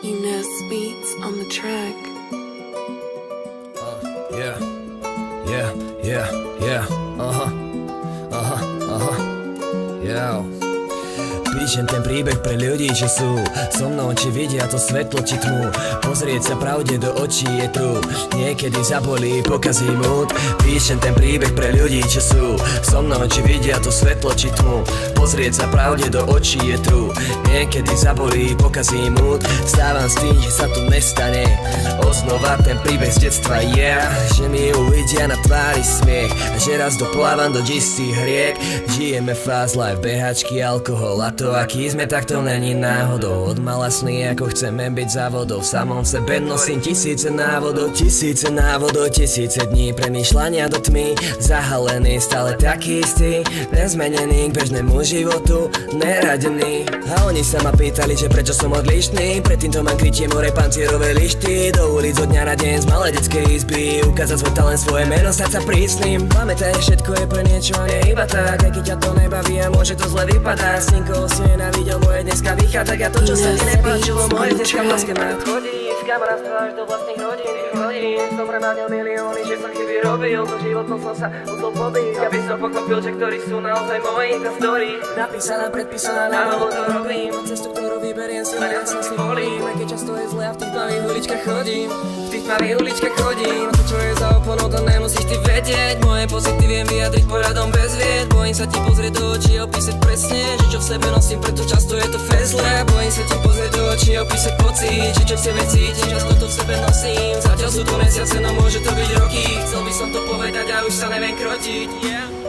Eunice Beats on the track. Yeah. Yeah. Píšem ten príbeh pre ľudí, čo sú so mnou, či vidia to svetlo, či tmu. Pozrieť sa pravde do očí je tu, niekedy zabolí, pokazí múd. Píšem ten príbeh pre ľudí, čo sú so mnou, či vidia to svetlo, či tmu. Pozrieť sa pravde do očí je tu, niekedy zabolí, pokazí múd. Vstávam s tým, že sa to nestane, osnova ten príbeh z detstva je, že mi uvidia na tvári smiech a že raz doplávam do čistých riek. Žijeme fast life, behačky, alkohol a to, aký sme, tak to není náhodou. Od mala sny, ako chceme byť závodou. V samom sebe nosím tisíce návodov, tisíce dní premýšľania do tmy. Zahalený, stále taký istý, nezmenený k bežnému životu, neradený. A oni sa ma pýtali, že prečo som odlišný. Predtým to mám krytie more pancierové lišty. Do ulic od dňa na deň z malej detskej izby, ukázať svoj talent, svoje meno, stať sa prísnym. Pamätaj, všetko je pre niečo a nie iba tak. Aj keď ťa to nebaví a môže to zle vypadať. S niekoho si nenávidel, moje dneska vychádza. A to, čo sa ti nepáčilo, moje dneska v láske má chodí. Z kamarátstva až do vlastných rodín. Som premáňal milióny, že sa chyby robil. So životom som sa musel pobiť, aby som pochopil, že ktorí sú naozaj moje story. Napísaná, predpísaná, na novo to robím. Od cestu, ktorú vyberiem si, len ja sa si volím. Aj keď často je zle a v tých tmavých uličkách chodím. V tých tmavých uličkách chodím. To, čo je za oponou, to nemusíš ty vedieť. Moje pocity viem vyjadriť poradom bez vied. Bojím sa ti pozrieť do očí a opísať presne, že čo v sebe nosím, preto často je to fezle. Bojím sa ti pozrieť do očí a opísať pocit, že čo v sebe cítim, často to v sebe nosím. Zatiaľ sú to mesiace, no môže to byť roky. Chcel by som to povedať a už sa neviem krotiť.